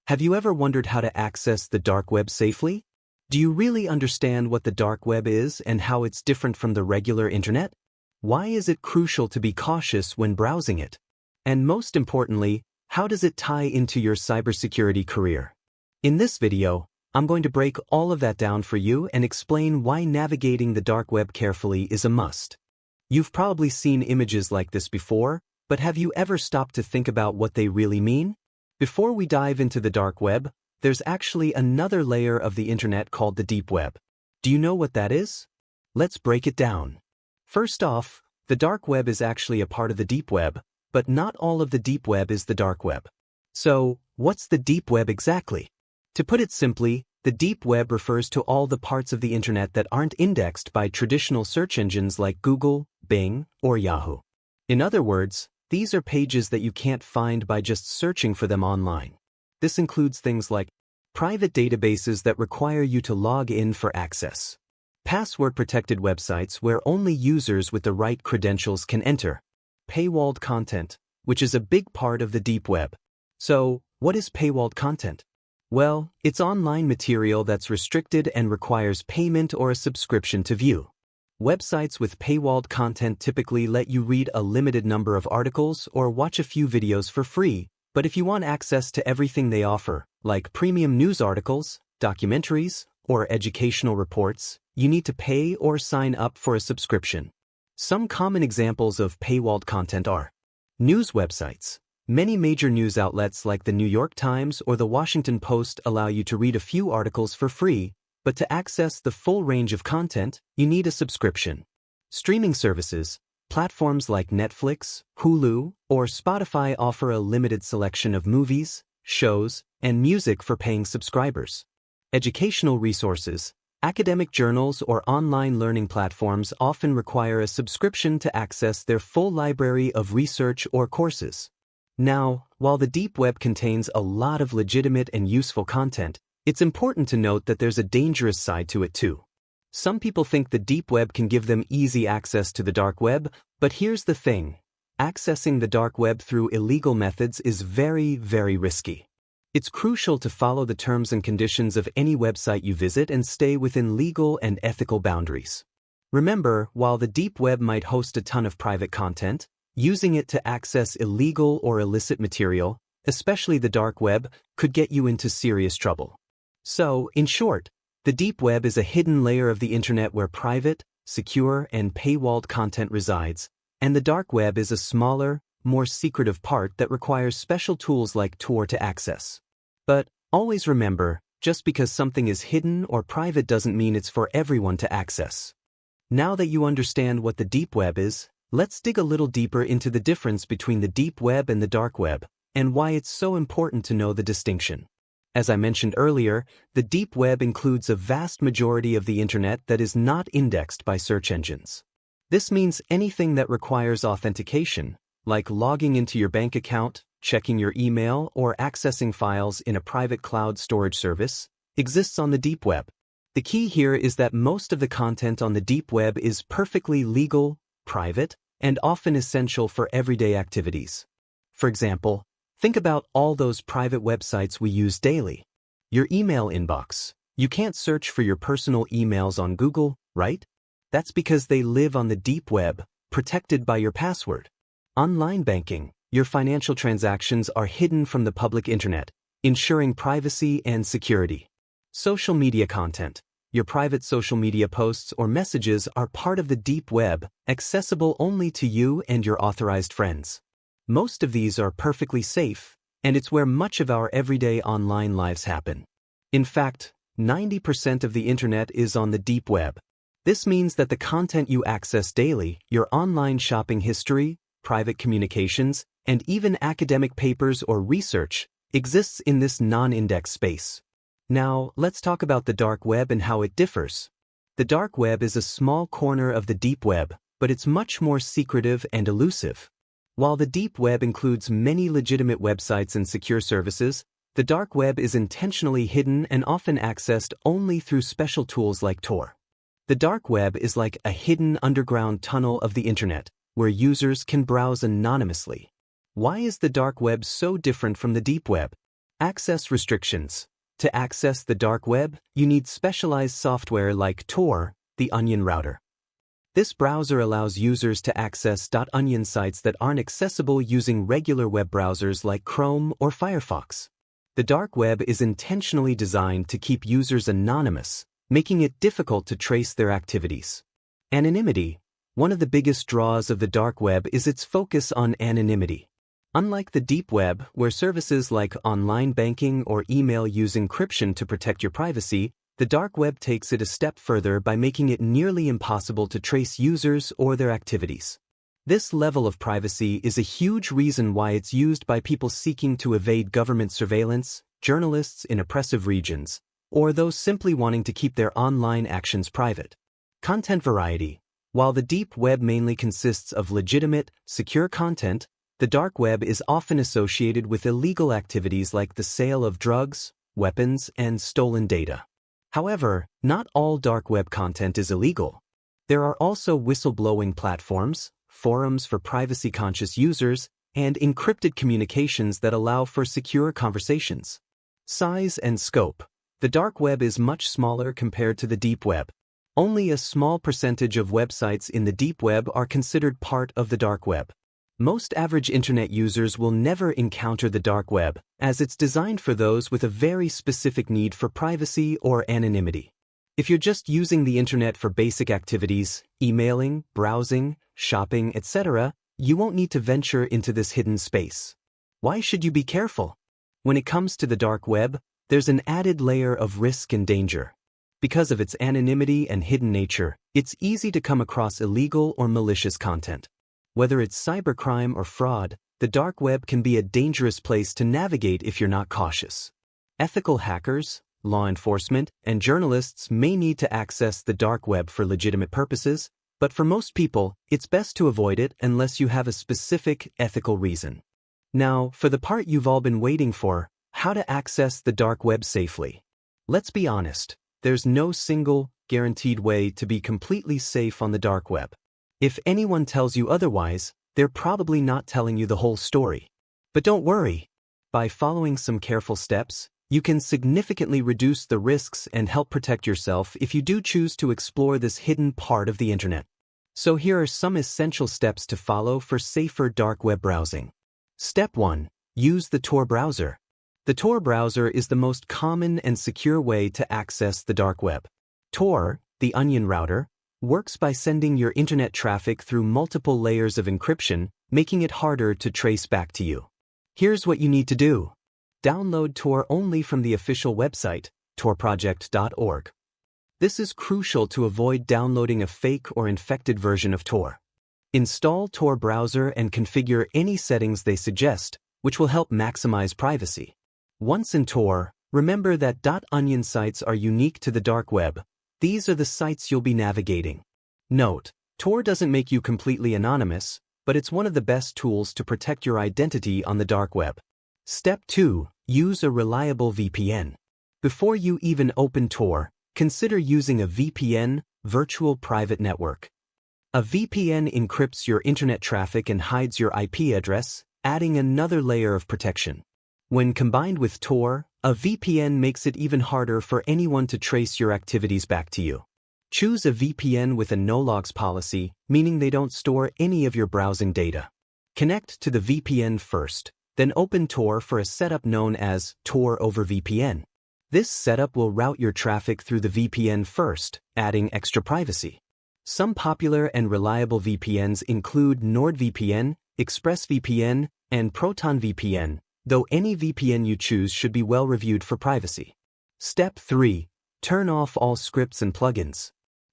Have you ever wondered how to access the dark web safely? Do you really understand what the dark web is and how it's different from the regular internet? Why is it crucial to be cautious when browsing it? And most importantly, how does it tie into your cybersecurity career? In this video, I'm going to break all of that down for you and explain why navigating the dark web carefully is a must. You've probably seen images like this before, but have you ever stopped to think about what they really mean? Before we dive into the dark web, there's actually another layer of the internet called the deep web. Do you know what that is? Let's break it down. First off, the dark web is actually a part of the deep web, but not all of the deep web is the dark web. So, what's the deep web exactly? To put it simply, the deep web refers to all the parts of the internet that aren't indexed by traditional search engines like Google, Bing, or Yahoo. In other words, these are pages that you can't find by just searching for them online. This includes things like private databases that require you to log in for access, password-protected websites where only users with the right credentials can enter, paywalled content, which is a big part of the deep web. So, what is paywalled content? Well, it's online material that's restricted and requires payment or a subscription to view. Websites with paywalled content typically let you read a limited number of articles or watch a few videos for free, but if you want access to everything they offer, like premium news articles, documentaries, or educational reports, you need to pay or sign up for a subscription. Some common examples of paywalled content are news websites. Many major news outlets like the New York Times or the Washington Post allow you to read a few articles for free, but to access the full range of content, you need a subscription. Streaming services, platforms like Netflix, Hulu, or Spotify offer a limited selection of movies, shows, and music for paying subscribers. Educational resources, academic journals or online learning platforms often require a subscription to access their full library of research or courses. Now, while the deep web contains a lot of legitimate and useful content, it's important to note that there's a dangerous side to it too. Some people think the deep web can give them easy access to the dark web, but here's the thing. Accessing the dark web through illegal methods is very, very risky. It's crucial to follow the terms and conditions of any website you visit and stay within legal and ethical boundaries. Remember, while the deep web might host a ton of private content, using it to access illegal or illicit material, especially the dark web, could get you into serious trouble. So, in short, the deep web is a hidden layer of the internet where private, secure, and paywalled content resides, and the dark web is a smaller, more secretive part that requires special tools like Tor to access. But always remember, just because something is hidden or private doesn't mean it's for everyone to access. Now that you understand what the deep web is, let's dig a little deeper into the difference between the deep web and the dark web, and why it's so important to know the distinction. As I mentioned earlier, the deep web includes a vast majority of the internet that is not indexed by search engines. This means anything that requires authentication, like logging into your bank account, checking your email, or accessing files in a private cloud storage service, exists on the deep web. The key here is that most of the content on the deep web is perfectly legal, private, and often essential for everyday activities. For example, think about all those private websites we use daily. Your email inbox. You can't search for your personal emails on Google, right? That's because they live on the deep web, protected by your password. Online banking. Your financial transactions are hidden from the public internet, ensuring privacy and security. Social media content. Your private social media posts or messages are part of the deep web, accessible only to you and your authorized friends. Most of these are perfectly safe, and it's where much of our everyday online lives happen. In fact, 90% of the internet is on the deep web. This means that the content you access daily, your online shopping history, private communications, and even academic papers or research, exists in this non-indexed space. Now, let's talk about the dark web and how it differs. The dark web is a small corner of the deep web, but it's much more secretive and elusive. While the deep web includes many legitimate websites and secure services, the dark web is intentionally hidden and often accessed only through special tools like Tor. The dark web is like a hidden underground tunnel of the internet, where users can browse anonymously. Why is the dark web so different from the deep web? Access restrictions. To access the dark web, you need specialized software like Tor, the Onion router. This browser allows users to access .onion sites that aren't accessible using regular web browsers like Chrome or Firefox. The dark web is intentionally designed to keep users anonymous, making it difficult to trace their activities. Anonymity. One of the biggest draws of the dark web is its focus on anonymity. Unlike the deep web, where services like online banking or email use encryption to protect your privacy, the dark web takes it a step further by making it nearly impossible to trace users or their activities. This level of privacy is a huge reason why it's used by people seeking to evade government surveillance, journalists in oppressive regions, or those simply wanting to keep their online actions private. Content variety. While the deep web mainly consists of legitimate, secure content, the dark web is often associated with illegal activities like the sale of drugs, weapons, and stolen data. However, not all dark web content is illegal. There are also whistleblowing platforms, forums for privacy-conscious users, and encrypted communications that allow for secure conversations. Size and scope. The dark web is much smaller compared to the deep web. Only a small percentage of websites in the deep web are considered part of the dark web. Most average internet users will never encounter the dark web, as it's designed for those with a very specific need for privacy or anonymity. If you're just using the internet for basic activities, emailing, browsing, shopping, etc., you won't need to venture into this hidden space. Why should you be careful? When it comes to the dark web, there's an added layer of risk and danger. Because of its anonymity and hidden nature, it's easy to come across illegal or malicious content. Whether it's cybercrime or fraud, the dark web can be a dangerous place to navigate if you're not cautious. Ethical hackers, law enforcement, and journalists may need to access the dark web for legitimate purposes, but for most people, it's best to avoid it unless you have a specific ethical reason. Now, for the part you've all been waiting for, how to access the dark web safely. Let's be honest, there's no single, guaranteed way to be completely safe on the dark web. If anyone tells you otherwise, they're probably not telling you the whole story. But don't worry. By following some careful steps, you can significantly reduce the risks and help protect yourself if you do choose to explore this hidden part of the internet. So here are some essential steps to follow for safer dark web browsing. Step 1. Use the Tor browser. The Tor browser is the most common and secure way to access the dark web. Tor, the Onion router, works by sending your internet traffic through multiple layers of encryption, making it harder to trace back to you. Here's what you need to do. Download Tor only from the official website, torproject.org. This is crucial to avoid downloading a fake or infected version of Tor. Install Tor browser and configure any settings they suggest, which will help maximize privacy. Once in Tor, remember that .onion sites are unique to the dark web. These are the sites you'll be navigating. Note, Tor doesn't make you completely anonymous, but it's one of the best tools to protect your identity on the dark web. Step 2. Use a reliable VPN. Before you even open Tor, consider using a VPN, virtual private network. A VPN encrypts your internet traffic and hides your IP address, adding another layer of protection. When combined with Tor, a VPN makes it even harder for anyone to trace your activities back to you. Choose a VPN with a no-logs policy, meaning they don't store any of your browsing data. Connect to the VPN first, then open Tor for a setup known as Tor over VPN. This setup will route your traffic through the VPN first, adding extra privacy. Some popular and reliable VPNs include NordVPN, ExpressVPN, and ProtonVPN, though any VPN you choose should be well reviewed for privacy. Step 3. Turn off all scripts and plugins.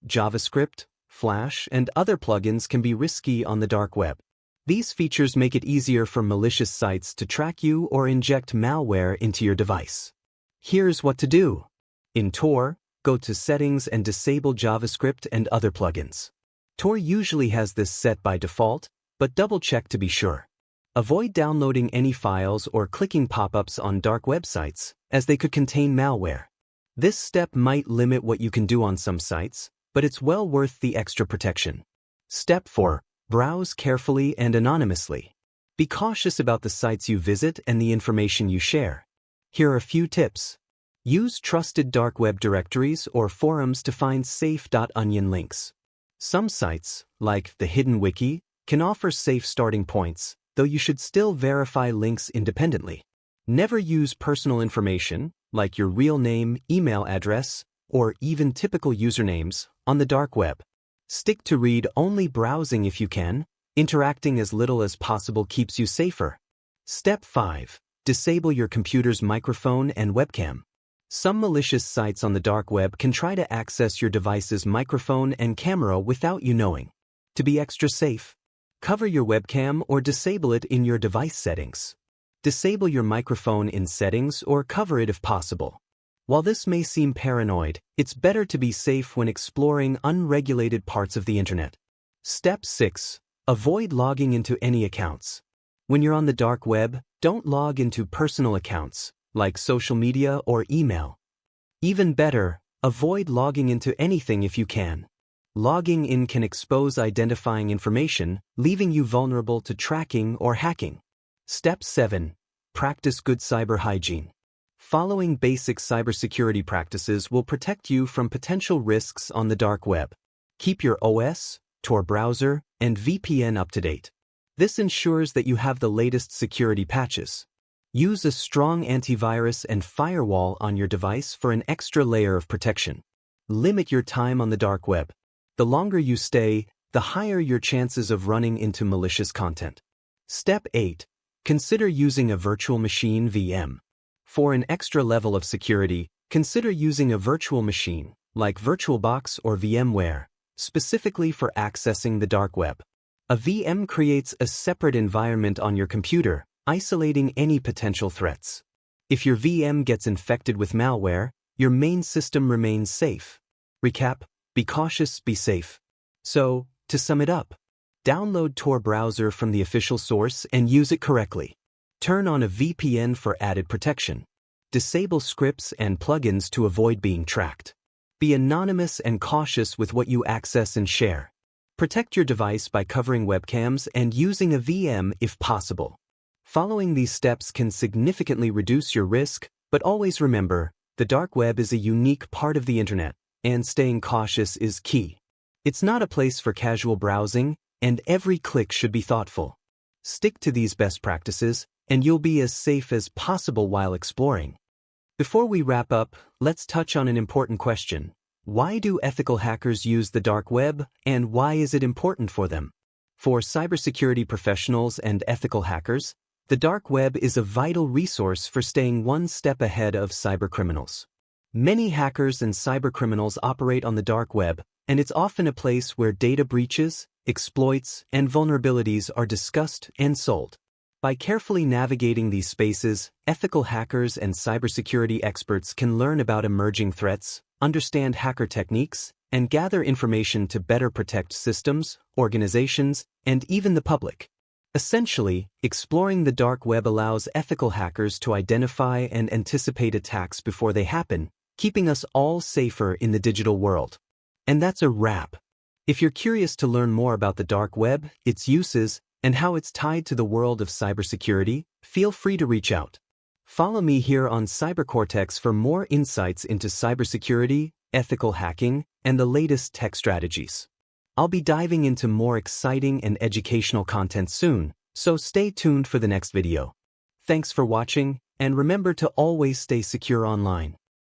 JavaScript, Flash, and other plugins can be risky on the dark web. These features make it easier for malicious sites to track you or inject malware into your device. Here's what to do. In Tor, go to Settings and disable JavaScript and other plugins. Tor usually has this set by default, but double-check to be sure. Avoid downloading any files or clicking pop-ups on dark websites, as they could contain malware. This step might limit what you can do on some sites, but it's well worth the extra protection. Step 4. Browse carefully and anonymously. Be cautious about the sites you visit and the information you share. Here are a few tips. Use trusted dark web directories or forums to find safe.onion links. Some sites, like the Hidden Wiki, can offer safe starting points, though you should still verify links independently. Never use personal information, like your real name, email address, or even typical usernames, on the dark web. Stick to read-only browsing if you can. Interacting as little as possible keeps you safer. Step 5. Disable your computer's microphone and webcam. Some malicious sites on the dark web can try to access your device's microphone and camera without you knowing. To be extra safe, cover your webcam or disable it in your device settings. Disable your microphone in settings or cover it if possible. While this may seem paranoid, it's better to be safe when exploring unregulated parts of the internet. Step 6. Avoid logging into any accounts. When you're on the dark web, don't log into personal accounts, like social media or email. Even better, avoid logging into anything if you can. Logging in can expose identifying information, leaving you vulnerable to tracking or hacking. Step 7. Practice good cyber hygiene. Following basic cybersecurity practices will protect you from potential risks on the dark web. Keep your OS, Tor browser, and VPN up to date. This ensures that you have the latest security patches. Use a strong antivirus and firewall on your device for an extra layer of protection. Limit your time on the dark web. The longer you stay, the higher your chances of running into malicious content. Step 8. Consider using a virtual machine (VM). For an extra level of security, consider using a virtual machine, like VirtualBox or VMware, specifically for accessing the dark web. A VM creates a separate environment on your computer, isolating any potential threats. If your VM gets infected with malware, your main system remains safe. Recap: be cautious, be safe. So, to sum it up, download Tor browser from the official source and use it correctly. Turn on a VPN for added protection. Disable scripts and plugins to avoid being tracked. Be anonymous and cautious with what you access and share. Protect your device by covering webcams and using a VM if possible. Following these steps can significantly reduce your risk, but always remember, the dark web is a unique part of the internet, and staying cautious is key. It's not a place for casual browsing, and every click should be thoughtful. Stick to these best practices, and you'll be as safe as possible while exploring. Before we wrap up, let's touch on an important question. Why do ethical hackers use the dark web, and why is it important for them? For cybersecurity professionals and ethical hackers, the dark web is a vital resource for staying one step ahead of cybercriminals. Many hackers and cybercriminals operate on the dark web, and it's often a place where data breaches, exploits, and vulnerabilities are discussed and sold. By carefully navigating these spaces, ethical hackers and cybersecurity experts can learn about emerging threats, understand hacker techniques, and gather information to better protect systems, organizations, and even the public. Essentially, exploring the dark web allows ethical hackers to identify and anticipate attacks before they happen, keeping us all safer in the digital world. And that's a wrap. If you're curious to learn more about the dark web, its uses, and how it's tied to the world of cybersecurity, feel free to reach out. Follow me here on CyberCortex for more insights into cybersecurity, ethical hacking, and the latest tech strategies. I'll be diving into more exciting and educational content soon, so stay tuned for the next video. Thanks for watching, and remember to always stay secure online.